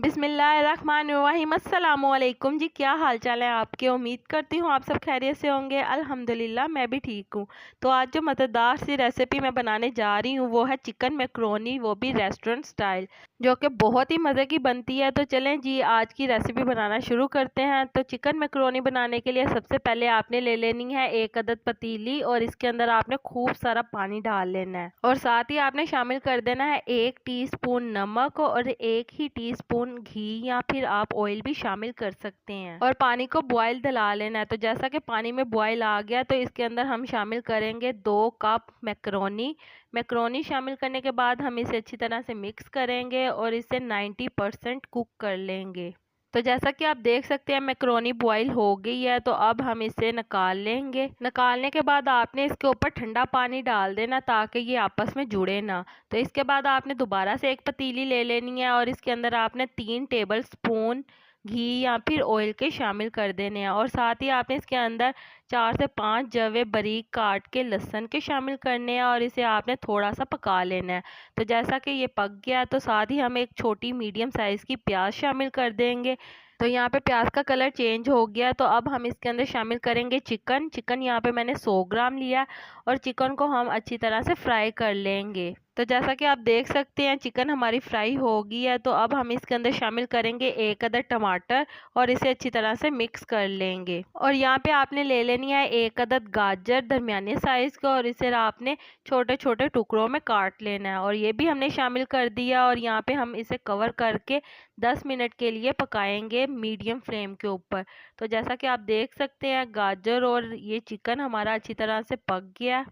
बिस्मिल्लाहिर्रहमानिर्रहीम। अस्सलामुअलैकुम जी, क्या हाल चाल है आपके। उम्मीद करती हूँ आप सब खैरियत से होंगे। अल्हम्दुलिल्लाह मैं भी ठीक हूँ। तो आज जो मज़ेदार सी रेसिपी मैं बनाने जा रही हूँ वो है चिकन मैक्रोनी, वो भी रेस्टोरेंट स्टाइल, जो कि बहुत ही मज़े की बनती है। तो चलें जी आज की रेसिपी बनाना शुरू करते हैं। तो चिकन मैक्रोनी बनाने के लिए सबसे पहले आपने ले लेनी है एक अदद पतीली, और इसके अंदर आपने खूब सारा पानी डाल लेना है, और साथ ही आपने शामिल कर देना है 1 टीस्पून नमक और 1 ही टीस्पून घी, या फिर आप ऑयल भी शामिल कर सकते हैं, और पानी को बॉयल दिला लेना है। तो जैसा कि पानी में बॉयल आ गया तो इसके अंदर हम शामिल करेंगे 2 कप मैक्रोनी। मैक्रोनी शामिल करने के बाद हम इसे अच्छी तरह से मिक्स करेंगे और इसे 90% कुक कर लेंगे। तो जैसा कि आप देख सकते हैं मैक्रोनी बॉईल हो गई है, तो अब हम इसे निकाल लेंगे। निकालने के बाद आपने इसके ऊपर ठंडा पानी डाल देना ताकि ये आपस में जुड़े ना। तो इसके बाद आपने दोबारा से एक पतीली ले लेनी है, और इसके अंदर आपने 3 टेबल स्पून घी या फिर ऑयल के शामिल कर देने हैं, और साथ ही आपने इसके अंदर 4 से 5 जवे बारीक काट के लहसुन के शामिल करने हैं, और इसे आपने थोड़ा सा पका लेना है। तो जैसा कि ये पक गया तो साथ ही हम एक छोटी मीडियम साइज़ की प्याज शामिल कर देंगे। तो यहाँ पे प्याज का कलर चेंज हो गया, तो अब हम इसके अंदर शामिल करेंगे चिकन। चिकन यहाँ पे मैंने 100 ग्राम लिया, और चिकन को हम अच्छी तरह से फ्राई कर लेंगे। तो जैसा कि आप देख सकते हैं चिकन हमारी फ्राई हो गई है, तो अब हम इसके अंदर शामिल करेंगे एक अदद टमाटर, और इसे अच्छी तरह से मिक्स कर लेंगे। और यहाँ पे आपने ले लेनी है एक अदद गाजर दरमियाने साइज़ का, और इसे आपने छोटे छोटे टुकड़ों में काट लेना है, और ये भी हमने शामिल कर दिया। और यहाँ पे हम इसे कवर करके 10 मिनट के लिए पकाएंगे मीडियम फ्लेम के ऊपर। तो जैसा कि आप देख सकते हैं गाजर और ये चिकन हमारा अच्छी तरह से पक गया।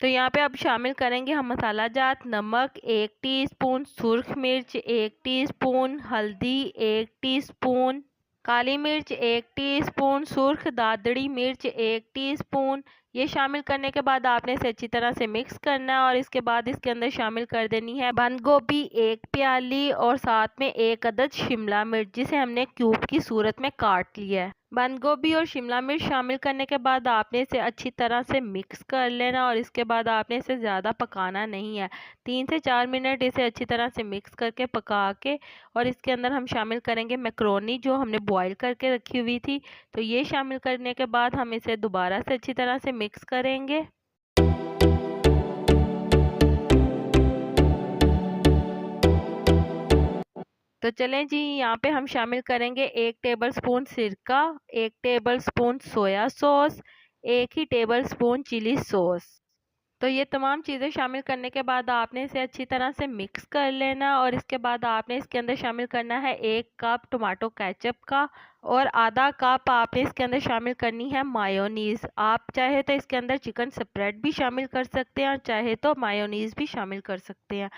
तो यहाँ पे अब शामिल करेंगे हम मसाला जात। नमक 1 टीस्पून, सुर्ख मिर्च 1 टीस्पून, हल्दी 1 टीस्पून, काली मिर्च 1 टीस्पून, सुर्ख दादड़ी मिर्च 1 टीस्पून। ये शामिल करने के बाद आपने इसे अच्छी तरह से मिक्स करना है, और इसके बाद इसके अंदर शामिल कर देनी है बंद गोभी 1 प्याली, और साथ में 1 अदद शिमला मिर्च जिसे हमने क्यूब की सूरत में काट लिया है। बंद गोभी और शिमला मिर्च शामिल करने के बाद आपने इसे अच्छी तरह से मिक्स कर लेना, और इसके बाद आपने इसे ज़्यादा पकाना नहीं है। 3 से 4 मिनट इसे अच्छी तरह से मिक्स करके पका के, और इसके अंदर हम शामिल करेंगे मैक्रोनी जो हमने बॉईल करके रखी हुई थी। तो ये शामिल करने के बाद हम इसे दोबारा से अच्छी तरह से मिक्स करेंगे। तो चलें जी यहाँ पे हम शामिल करेंगे 1 टेबल स्पून सिरका, 1 टेबल स्पून सोया सॉस, 1 ही टेबल स्पून चिली सॉस। तो ये तमाम चीज़ें शामिल करने के बाद आपने इसे अच्छी तरह से मिक्स कर लेना, और इसके बाद आपने इसके अंदर शामिल करना है 1 कप टमाटो केचप का, और आधा कप आपने इसके अंदर शामिल करनी है मायोनीज़। आप चाहे तो इसके अंदर चिकन स्प्रेड भी शामिल कर सकते हैं, और चाहे तो मायोनीज़ भी शामिल कर सकते हैं।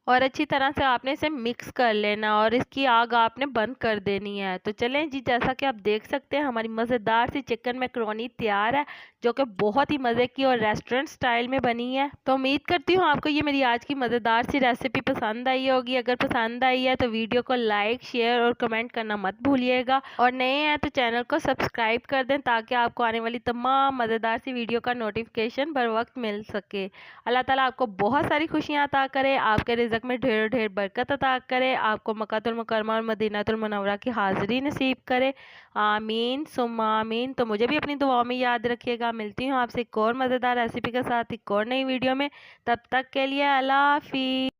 और अच्छी तरह से आपने इसे मिक्स कर लेना, और इसकी आग आपने बंद कर देनी है। तो चलें जी जैसा कि आप देख सकते हैं हमारी मज़ेदार सी चिकन मैक्रोनी तैयार है, जो कि बहुत ही मज़े की और रेस्टोरेंट स्टाइल में बनी है। तो उम्मीद करती हूँ आपको ये मेरी आज की मज़ेदार सी रेसिपी पसंद आई होगी। अगर पसंद आई है तो वीडियो को लाइक, शेयर और कमेंट करना मत भूलिएगा, और नए हैं तो चैनल को सब्सक्राइब कर दें ताकि आपको आने वाली तमाम मज़ेदार सी वीडियो का नोटिफिकेशन बर वक्त मिल सके। अल्लाह ताला आपको बहुत सारी खुशियाँ अता करे, आपके रिज़्क में ढेर ढेर बरकत अता करे, आपको मक्कातुल मुकर्रमा और मदीनातुल मुनव्वरा की हाज़िरी नसीब करे। आमीन सुम्मा आमीन। तो मुझे भी अपनी दुआओं में याद रखिएगा। मिलती हूँ आपसे एक और मज़ेदार रेसिपी के साथ एक और नई वीडियो में। तब तक के लिए अल्लाह हाफ़िज़।